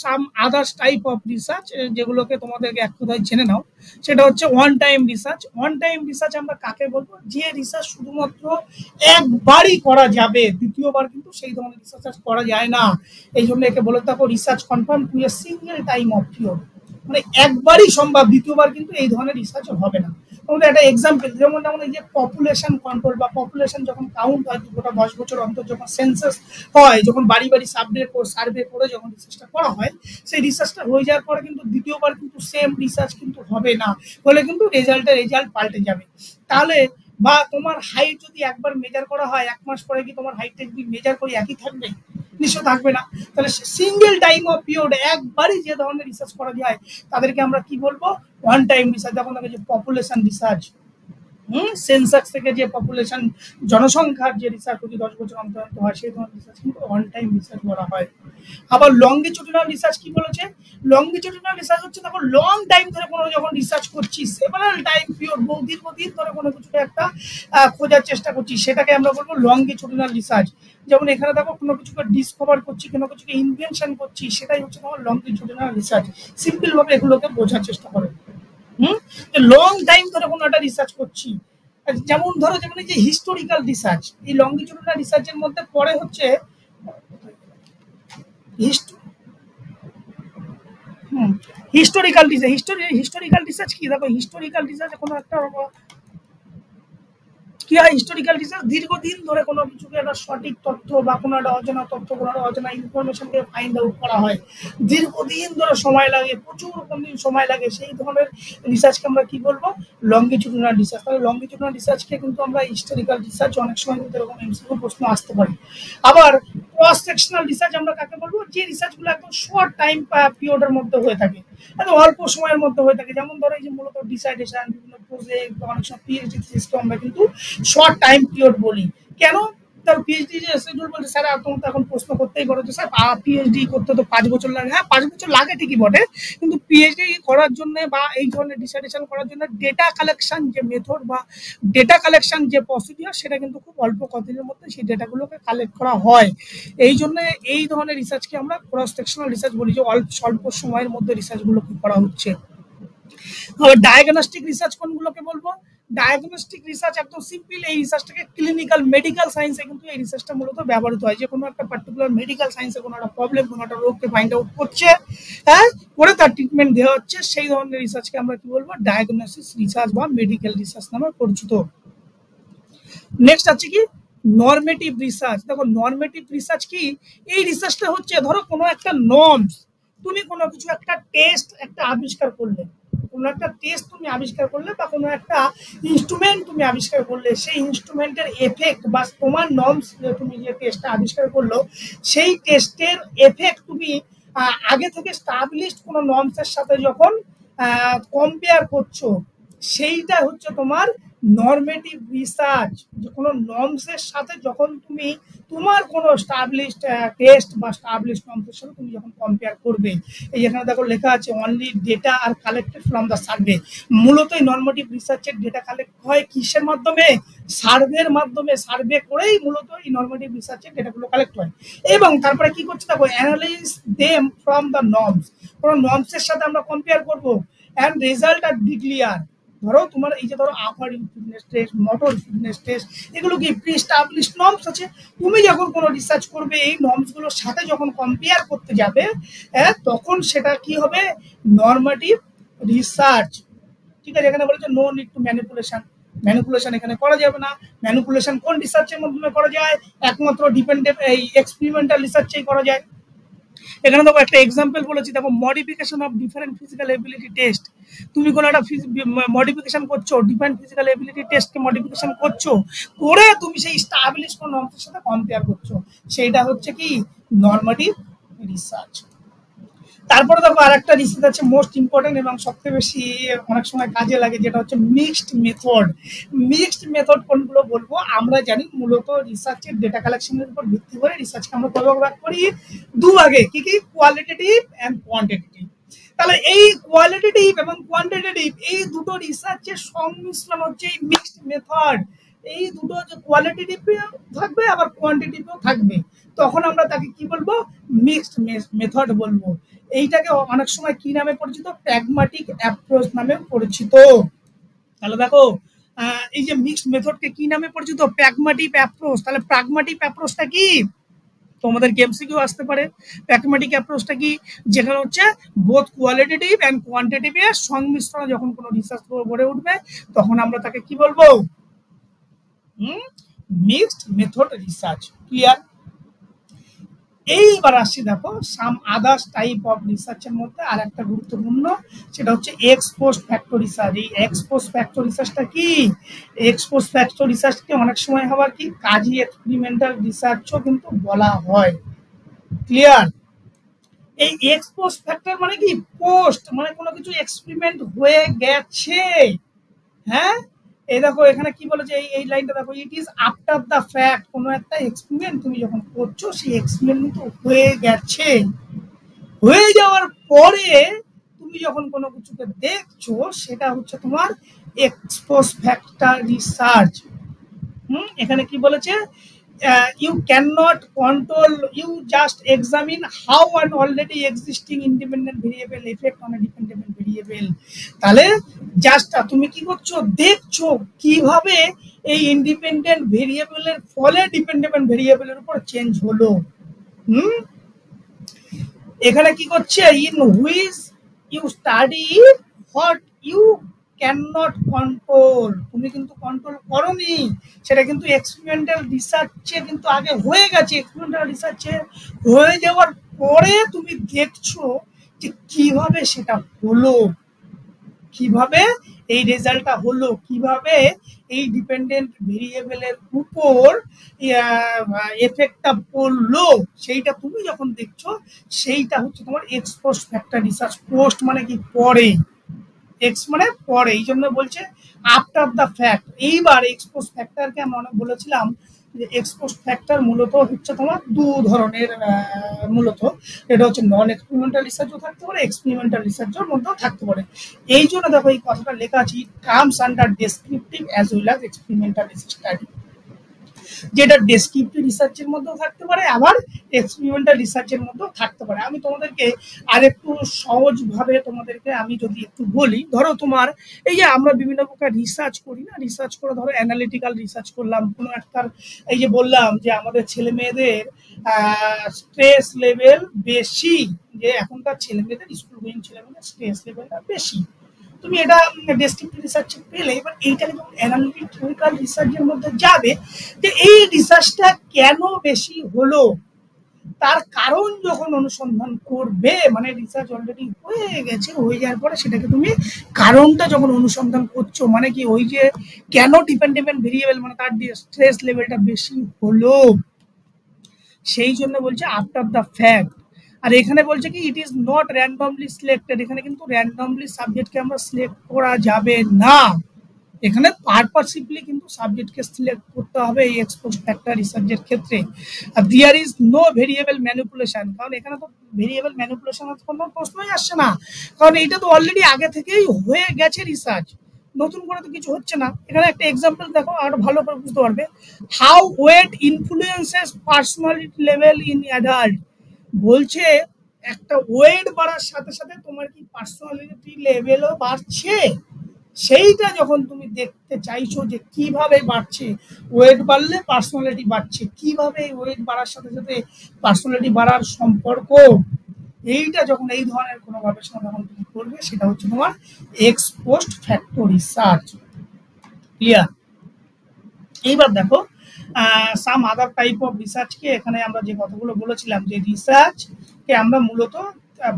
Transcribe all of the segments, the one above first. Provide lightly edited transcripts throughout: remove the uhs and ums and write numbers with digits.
Some others type of research, যেগুলোকে তোমাদেরকে এক কথায় জেনে নাও। সেটা হচ্ছে one time research. One time research আমরা কাকে বলবো? যে রিসার্চ শুধুমাত্র একবারই করা যাবে, দ্বিতীয়বার কিন্তু সেই ধরনের রিসার্চ করা যায় না। এই জন্য একে বলে থাকো research confirm two a single time of period, মানে একবারই সম্ভব, দ্বিতীয়বার কিন্তু এই ধরনের রিসার্চ হবে না। তোমাদের একটা এক্সাম্পল, যেমন এই যে পপুলেশন কন্ট্রোল বা পপুলেশন যখন কাউন্ট হয়, গোটা 10 বছর অন্তর যখন সেন্সাস হয়, যখন বাড়ি বাড়ি সার্ভে করে যখন রিসার্চটা করা হয়, সেই রিসার্চটা হয়ে যাওয়ার পরে কিন্তু দ্বিতীয়বার কিন্তু সেম রিসার্চ কিন্তু হবে না, বলে কিন্তু রেজাল্ট পাল্টে যাবে। তাহলে বা তোমার হাইট যদি একবার মেজার করা হয়, 1 মাস পরে কি তোমার হাইটটা যদি মেজার করি একই থাকবে? নিশ্চয় থাকবে না। তাহলে সিঙ্গেল টাইম অফ পিরিয়ড একবারই যে ধরনের রিসার্চ করা যায় তাদেরকে আমরা কি বলবো? One time research. যখন দেখো যে পপুলেশন রিসার্চ, সেন্সাস থেকে যে পপুলেশন জনসংখ্যার যে রিসার্চ প্রতি 10 বছর অন্তর অন্তর হয়, সেই ধরনের রিসার্চ কিন্তু ওয়ান টাইম রিসার্চ করা হয়। আবার লংগিটিউডিনাল রিসার্চ কি বলেছে? লংগিটিউডিনাল রিসার্চ হচ্ছে দেখো লং টাইম ধরে কোনো যখন রিসার্চ করছি, সেভারাল টাইম পিরিয়ড, দীর্ঘদিন ধরে কোনো কিছুটা একটা খোঁজার চেষ্টা করছি, সেটাকে আমরা বলবো লংগিটিউডিনাল রিসার্চ। যেমন এখানে দেখো কোনো কিছুকে ডিসকভার করছি, কোনো কিছুকে ইনভেনশন করছি, সেটাই হচ্ছে তোমার লংগিটিউডিনাল রিসার্চ। সিম্পল ভাবে এগুলোকে বোঝার চেষ্টা করো। লং টাইম ধরে কোনো একটা রিসার্চ করছি, যেমন ধরো যেমন এই যে হিস্টোরিক্যাল রিসার্চ, এই লংগিটিউডিনাল রিসার্চের মধ্যে পড়ে হচ্ছে হিস্টোরিক্যাল রিসার্চ কি? দেখো হিস্টোরিক্যাল রিসার্চ কোনো একটা কি হয়? হিস্টোরিক্যাল রিসার্চ দীর্ঘদিন ধরে কোনো কিছুকে একটা সঠিক তথ্য বা কোনো একটা অজানা তথ্য, কোনো একটা অজানা ইনফরমেশনকে ফাইন্ড আউট করা হয়, দীর্ঘদিন ধরে সময় লাগে, প্রচুর দিন সময় লাগে, সেই ধরনের রিসার্চকে আমরা কি বলবো? Longitudinal research. তাহলে লংগিটিউডিনাল রিসার্চকে কিন্তু আমরা হিস্টোরিক্যাল রিসার্চ, অনেক সময় কিন্তু এরকম এমসিকিউ প্রশ্ন আসতে পারে। আবার ক্রস সেকশনাল রিসার্চ আমরা কাকে বলবো? যে রিসার্চগুলো একদম শর্ট টাইম পিরিয়ডের মধ্যে হয়ে থাকে, একদম অল্প সময়ের মধ্যে হয়ে থাকে। যেমন ধরো এই যে মূলত ডিসাইডেশন, বিভিন্ন প্রজেক্ট, অনেক সময় পিএইচডি থিসিসকে আমরা কিন্তু শর্ট টাইম পিরিয়ড বলি। কেন? তার পিএইচডি যে শিডিউল বলতে স্যার তুমি তো এখন প্রশ্ন করতেই পারো যে স্যার পিএইচডি করতে তো 5 বছর লাগে। হ্যাঁ, 5 বছর লাগে ঠিকই বটে, কিন্তু পিএইচডি করার জন্য বা এই ধরনের ডিসাইডেশন করার জন্য ডেটা কালেকশন যে মেথড বা ডেটা কালেকশন যে প্রসিডিওর, সেটা কিন্তু খুব অল্প কদিনের মধ্যে সেই ডেটাগুলোকে কালেক্ট করা হয়। এই জন্য এই ধরনের রিসার্চকে আমরা ক্রস সেকশনাল রিসার্চ বলি, যে স্বল্প সময়ের মধ্যে রিসার্চগুলোকে করা হচ্ছে। ডায়াগনস্টিক রিসার্চ কোনগুলোকে বলবো? ডায়াগনস্টিক রিসার্চ একদম সিম্পল, এই রিসার্চটাকে ক্লিনিক্যাল মেডিকেল সায়েন্সে কিন্তু এই রিসার্চটা মূলত ব্যবহৃত হয়। যে কোনো একটা পার্টিকুলার মেডিকেল সায়েন্সে কোনো একটা প্রবলেম, কোনো একটা রোগকে ফাইন্ড আউট করছে, হ্যাঁ, করে তার ট্রিটমেন্ট দেওয়া হচ্ছে, সেই ধরনের রিসার্চকে আমরা কি বলবো? ডায়াগনস্টিক রিসার্চ বা মেডিকেল রিসার্চ নামে পরিচিত। নেক্সট আছে কি? নরমেটিভ রিসার্চ। দেখো নরমেটিভ রিসার্চ কি? এই রিসার্চটা হচ্ছে ধরো কোনো একটা নর্মস, তুমি কোনো কিছু একটা টেস্ট একটা আবিষ্কার করলে, কোনো একটা টেস্ট তুমি আবিষ্কার করলে বা কোনো একটা ইনস্ট্রুমেন্ট তুমি আবিষ্কার করলে, সেই ইনস্ট্রুমেন্টের এফেক্ট বা তোমার নর্মস, তুমি যে টেস্টটা আবিষ্কার করলো, সেই টেস্টের এফেক্ট তুমি আগে থেকে স্টাবলিশড কোনো নর্মসের সাথে যখন কম্পেয়ার করছো, সেইটা হচ্ছে তোমার নরমেটিভ রিসার্চ। যে কোনো নর্মসের সাথে যখন তুমি তোমার কোনো স্টাবলিশড টেস্ট বা স্টাবলিশড নর্মসের সাথে তুমি যখন কম্পেয়ার করবে, এই যেখানে দেখো লেখা আছে only data are collected from the survey. মূলত এই নরমেটিভ রিসার্চের ডেটা কালেক্ট হয় কিসের মাধ্যমে? সার্ভের মাধ্যমে। সার্ভে করেই মূলত এই নরমেটিভ রিসার্চের ডেটাগুলো কালেক্ট হয়, এবং তারপরে কি করছে দেখো, analyse them from the norms. কোনো নর্মসের সাথে আমরা কম্পেয়ার করবো, অ্যান্ড রেজাল্ট আর ডিক্লিয়ার। ধরো তোমার এই যে ধরো upper fitness test, motor fitness test, এগুলো কি প্রি এস্টাবলিশড নর্মস আছে। তুমি যখন কোনো রিসার্চ করবে, এই নর্মসগুলোর সাথে যখন কম্পেয়ার করতে যাবে, তখন সেটা কি হবে? নরমেটিভ রিসার্চ। ঠিক আছে, এখানে বলেছে নো নিড টু ম্যানিপুলেশন এখানে করা যাবে না। ম্যানিপুলেশন কোন রিসার্চের মাধ্যমে করা যায়? একমাত্র ডিপেন্ডেন্ট এই এক্সপেরিমেন্টাল রিসার্চেই করা যায়। এখানে দেখো একটা এক্সাম্পল বলেছি, দেখো modification of different physical ability test. তুমি কোনো একটা মডিফিকেশন করছো, ডিফারেন্ট ফিজিক্যাল এবিলিটি টেস্টকে মডিফিকেশন করছো, করে তুমি সেই স্টাবলিশ কোনো নর্মসের সাথে কম্পেয়ার করছো, সেইটা হচ্ছে কি? নরমেটিভ রিসার্চ। তারপরে দেখো আরেকটা রিসার্চ আছে মোস্ট ইম্পর্টেন্ট এবং সবচেয়ে বেশি অনেক সময় কাজে লাগে, যেটা হচ্ছে মিক্সড মেথড। মিক্সড মেথড কোনগুলো বলবো? আমরা জানি মূলত রিসার্চের ডেটা কালেকশনের উপর ভিত্তি করে রিসার্চকে আমরা ভাগ করি দুভাগে। কি কি? Qualitative and quantitative. তাহলে এই কোয়ালিটেটিভ এবং কোয়ান্টিটেটিভ এই দুটো রিসার্চের সংমিশ্রণ হচ্ছে এই মিক্সড মেথড। এই দুটো যে কোয়ালিটেটিভ থাকবে আবার কোয়ান্টিটিভও থাকবে, তখন আমরা তাকে কি বলবো, মিক্সড মেথড বলবো। এইটাকে অনেক সময় কি নামে পরিচিত, প্র্যাগম্যাটিক অ্যাপ্রোচ নামে পরিচিত। তাহলে দেখো এই যে মিক্সড মেথডকে কি নামে পরিচিত, প্র্যাগম্যাটিক অ্যাপ্রোচ। তাহলে প্র্যাগম্যাটিক অ্যাপ্রোচটা কি, তোমাদের এমসিকিউ আসতে পারে। প্র্যাগম্যাটিক অ্যাপ্রোচটা কি, যেখানে হচ্ছে বোথ কোয়ালিটেটিভ এন্ড কোয়ান্টিটেটিভ এর সংমিশ্রণে যখন কোনো রিসার্চ গড়ে উঠবে তখন আমরা তাকে কি বলবো, মিক্সড মেথড রিসার্চ। ক্লিয়ার? এইবার আসছি দেখো সাম আদার্স টাইপ অফ রিসার্চের মধ্যে আর একটা গুরুত্বপূর্ণ, সেটা হচ্ছে এক্স পোস্ট ফ্যাক্টর রিসার্চ। এই এক্স পোস্ট ফ্যাক্টর রিসার্চটা কি, এক্স পোস্ট ফ্যাক্টর রিসার্চকে অনেক সময় হবার কি কাজী এক্সপেরিমেন্টাল রিসার্চও কিন্তু বলা হয়। ক্লিয়ার? এই এক্স পোস্ট ফ্যাক্টর মানে কি, পোস্ট মানে কোনো কিছু এক্সপেরিমেন্ট হয়ে গেছে। হ্যাঁ, এই দেখো এখানে কি বলেছে, এই লাইনটা দেখো, it is after the fact. কোনো একটা এক্সপেরিমেন্ট তুমি যখন করছো সেই এক্সপেরিমেন্ট কিন্তু হয়ে গেছে, হয়ে যাওয়ার পরে তুমি যখন কোনো কিছুকে দেখছো সেটা হচ্ছে তোমার এক্স পোস্ট ফ্যাক্টর রিসার্চ। এখানে কি বলেছে, you cannot control, you just examine how an already existing independent variable effect on a dependent variable। তাহলে জাস্ট তুমি কি করছো, দেখছো কিভাবে এই ইন্ডিপেন্ডেন্ট ভেরিয়েবলের ফলে ডিপেন্ডেন্ট ভেরিয়েবলের উপর চেঞ্জ হলো। এখানে কি করছে, in which you study what you can not control. তুমি কিন্তু কন্ট্রোল করোনি, সেটা কিন্তু এক্সপেরিমেন্টাল রিসার্চে কিন্তু আগে হয়ে গেছে। এক্সপেরিমেন্টাল রিসার্চে হয়ে যাওয়ার পরে তুমি দেখছো যে কিভাবে সেটা হলো, কিভাবে এই রেজাল্টটা হলো, কিভাবে এই ডিপেন্ডেন্ট ভেরিয়েবলের উপর এফেক্টটা পড়লো, সেইটা তুমি যখন দেখছো সেইটা হচ্ছে তোমার x post factor research. Post মানে কি, পরে, এক্স মানে পরে, এই জন্য বলছে আফটার দ্য ফ্যাক্ট। এইবার এক্স পোস্ট ফ্যাক্টরকে আমরা অনেক বলেছিলাম যে এক্স পোস্ট ফ্যাক্টর মূলত হচ্ছে তোমার দু ধরনের, মূলত এটা হচ্ছে নন এক্সপেরিমেন্টাল রিসার্চও থাকতে পারে, এক্সপেরিমেন্টাল রিসার্চের মধ্যেও থাকতে পারে। এই জন্য দেখো এই কথাটা লেখা আছে, comes under descriptive as well as experimental research study. যেটা ডেসক্রিপটিভ রিসার্চের মধ্যেও থাকতে পারে আবার এক্সপেরিমেন্টাল রিসার্চের মধ্যেও থাকতে পারে। আমি তোমাদেরকে আরেকটু সহজভাবে তোমাদেরকে আমি যদি একটু বলি, ধরো তোমার এই যে আমরা বিভিন্ন প্রকার রিসার্চ করি না, রিসার্চ করে ধরো অ্যানালিটিক্যাল রিসার্চ করলাম কোনো একটা, এই যে বললাম যে আমাদের ছেলে মেয়েদের স্ট্রেস লেভেল বেশি, যে এখনকার ছেলে মেয়েদের স্কুল গোয়িং ছেলে মেয়েদের স্ট্রেস লেভেলটা বেশি, তুমি এটা ডেসক্রিপটিভ রিসার্চে পেলে। এবার এইটা যখন অ্যানালিটিক্যাল রিসার্চের মধ্যে যাবে যে এই রিসার্চটা কেন বেশি হলো, তার কারণ যখন অনুসন্ধান করবে, মানে রিসার্চ অলরেডি হয়ে গেছে, হয়ে যাওয়ার পরে সেটাকে তুমি কারণটা যখন অনুসন্ধান করছো, মানে কি ওই যে কেন ডিপেন্ডেন্ট ভেরিয়েবল মানে তার স্ট্রেস লেভেলটা বেশি হলো, সেই জন্য বলছে আফটার দ্য ফ্যাক্ট। আর এখানে বলছে কি, it is not randomly selected. এখানে কিন্তু র্যান্ডমলি সাবজেক্টকে আমরা সিলেক্ট করা যাবে না, এখানে পারপাসিভলি কিন্তু সাবজেক্টকে সিলেক্ট করতে হবে এই এক্সপোজ ফ্যাক্টর রিসার্চের ক্ষেত্রে। আর there is no variable manipulation, কারণ এখানে তো ভেরিয়েবল ম্যানিপুলেশনের কোনো প্রশ্নই আসছে না, কারণ এইটা তো অলরেডি আগে থেকেই হয়ে গেছে রিসার্চ, নতুন করে তো কিছু হচ্ছে না। এখানে একটা এক্সাম্পল দেখো আর ভালো করে বুঝতে পারবে, how weight influences personality level in adult. বলছে একটা ওয়েট বাড়ার সাথে সাথে তোমার কি পার্সোনালিটি লেভেলও বাড়ছে, সেইটা যখন তুমি দেখতে চাইছো যে কিভাবে বাড়ছে, ওয়েট বাড়লে পার্সোনালিটি বাড়ছে, কিভাবে ওয়েট বাড়ার সাথে সাথে পার্সোনালিটি বাড়ার সম্পর্ক, এইটা যখন এই ধরনের কোনো গবেষণা যখন তুমি করবে সেটা হচ্ছে তোমার x post factor research. Clear? এইবার দেখো সাম আদার টাইপ অফ রিসার্চকে, এখানে আমরা যে কথাগুলো বলেছিলাম যে রিসার্চকে আমরা মূলত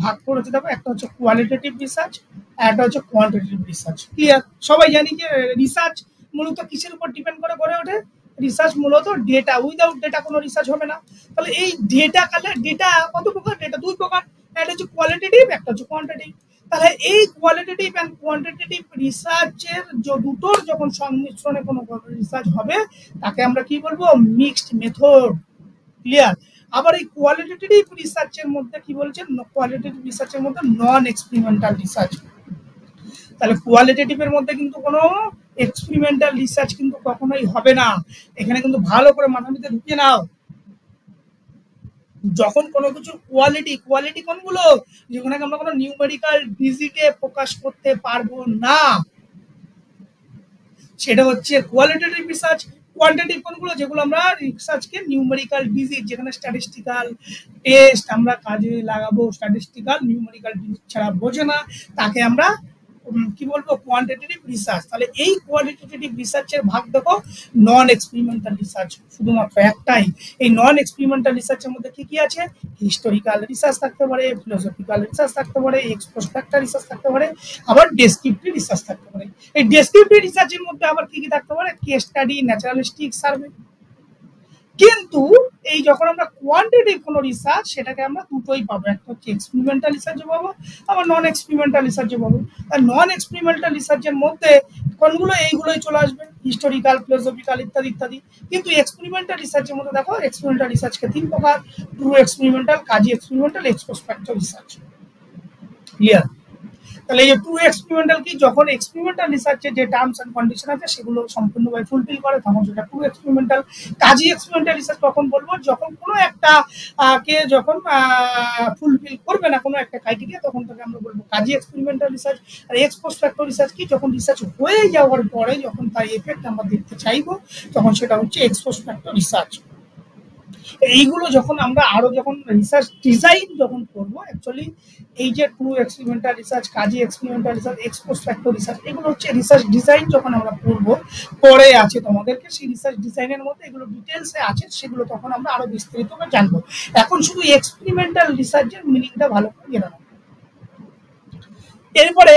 ভাগ করেছি, দেখো একটা হচ্ছে কোয়ালিটেটিভ রিসার্চ আর একটা হচ্ছে কোয়ান্টিটেটিভ রিসার্চ। ক্লিয়ার? সবাই জানি যে রিসার্চ মূলত কিসের উপর ডিপেন্ড করে গড়ে ওঠে, রিসার্চ মূলত ডেটা, উইদাউট ডেটা কোনো রিসার্চ হবে না। তাহলে এই ডেটা কালে ডেটা কত প্রকার, ডেটা দুই প্রকার, একটা হচ্ছে কোয়ালিটেটিভ একটা হচ্ছে কোয়ান্টিটেটিভ। তাহলে এই কোয়ালিটেটিভ অ্যান্ড কোয়ান্টিটেটিভ রিসার্চের দুটোর যখন সংমিশ্রণে কোনো রিসার্চ হবে তাকে আমরা কি বলবো, মিক্সড মেথড। ক্লিয়ার? আবার এই কোয়ালিটেটিভ রিসার্চের মধ্যে কি বলছেন, কোয়ালিটেটিভ রিসার্চের মধ্যে নন এক্সপেরিমেন্টাল রিসার্চ। তাহলে কোয়ালিটেটিভের মধ্যে কিন্তু কোনো এক্সপেরিমেন্টাল রিসার্চ কিন্তু কখনোই হবে না। এখানে কিন্তু ভালো করে মাথার মধ্যে ঢুকিয়ে নাও, যখন কোনো কিছুর কোয়ালিটি, কোয়ালিটি কোনগুলো, যেখানে আমরা কোনো নিউমেরিক্যাল ডিজিটে প্রকাশ করতে পারবো না, সেটা হচ্ছে কোয়ালিটেটিভ রিসার্চ। কোয়ান্টিটেটিভ কোনগুলো, যেগুলো আমরা রিসার্চকে নিউমেরিক্যাল ডিজিট, যেখানে স্ট্যাটিস্টিক্যাল টেস্ট আমরা কাজে লাগাবো, স্ট্যাটিস্টিক্যাল নিউমেরিক্যাল ডিজিট ছাড়া বোঝে না, তাকে আমরা কি বলবো, কোয়ান্টিটেটিভ রিসার্চ। তাহলে এই কোয়ালিটেটিভ রিসার্চের ভাগ দেখো, নন এক্সপেরিমেন্টাল রিসার্চ শুধুমাত্র একটাই। এই নন এক্সপেরিমেন্টাল রিসার্চের মধ্যে কি কি আছে? হিস্টোরিক্যাল রিসার্চ থাকতে পারে, ফিলোসফিক্যাল রিসার্চ থাকতে পারে, এক্স পোস্ট ফ্যাক্টর রিসার্চ থাকতে পারে, আবার ডেসক্রিপটিভ রিসার্চ থাকতে পারে। এই ডেসক্রিপটিভ রিসার্চের মধ্যে আবার কি কি থাকতে পারে? Case study, naturalistic survey. কিন্তু এই যখন আমরা কোয়ান্টিটেটিভ কোনো রিসার্চ, সেটাকে আমরা দুটোই পাবো, একটা হচ্ছে এক্সপেরিমেন্টাল রিসার্চে পাবো, আবার নন এক্সপেরিমেন্টাল রিসার্চে পাবো। আর নন এক্সপেরিমেন্টাল রিসার্চের মধ্যে কোনগুলো, এইগুলোই চলে আসবে, হিস্টোরিক্যাল, ফিলোসফিক্যাল ইত্যাদি ইত্যাদি। কিন্তু এক্সপেরিমেন্টাল রিসার্চের মধ্যে দেখো, এক্সপেরিমেন্টাল রিসার্চকে তিন প্রকার: true experimental, quasi experimental, ex post factor research. Clear? তাহলে এই যে ট্রু এক্সপেরিমেন্টাল কি, যখন এক্সপেরিমেন্টাল রিসার্চের যে টার্মস এন্ড কন্ডিশন আছে সেগুলো সম্পূর্ণভাবে ফুলফিল করে, তখন সেটা true experimental. Quasi experimental research কখন বলবো? যখন কোনো একটা কে যখন ফুলফিল করবে না কোনো একটা ক্রাইটেরিয়া, তখন তাকে আমরা বলবো কাজী এক্সপেরিমেন্টাল রিসার্চ। আর এক্স পোস্ট ফ্যাক্টর রিসার্চ কি, যখন রিসার্চ হয়ে যাওয়ার পরে যখন তার এফেক্ট আমরা দেখতে চাইবো, তখন সেটা হচ্ছে এক্স পোস্ট ফ্যাক্টর রিসার্চ। এইগুলো যখন আমরা আরো যখন রিসার্চ ডিজাইন যখন করব, অ্যাকচুয়ালি এই যে true experimental research, quasi experimental research, ex post factor research, এগুলো হচ্ছে রিসার্চ ডিজাইন যখন আমরা করব, পরে আছে তোমাদেরকে সেই রিসার্চ ডিজাইনের মধ্যে এগুলো ডিটেলসে আছে, সেগুলো তখন আমরা আরো বিস্তারিতভাবে জানবো। এখন শুধু এক্সপেরিমেন্টাল রিসার্চের মিনিংটা ভালো করে জেনে নাও। এরপরে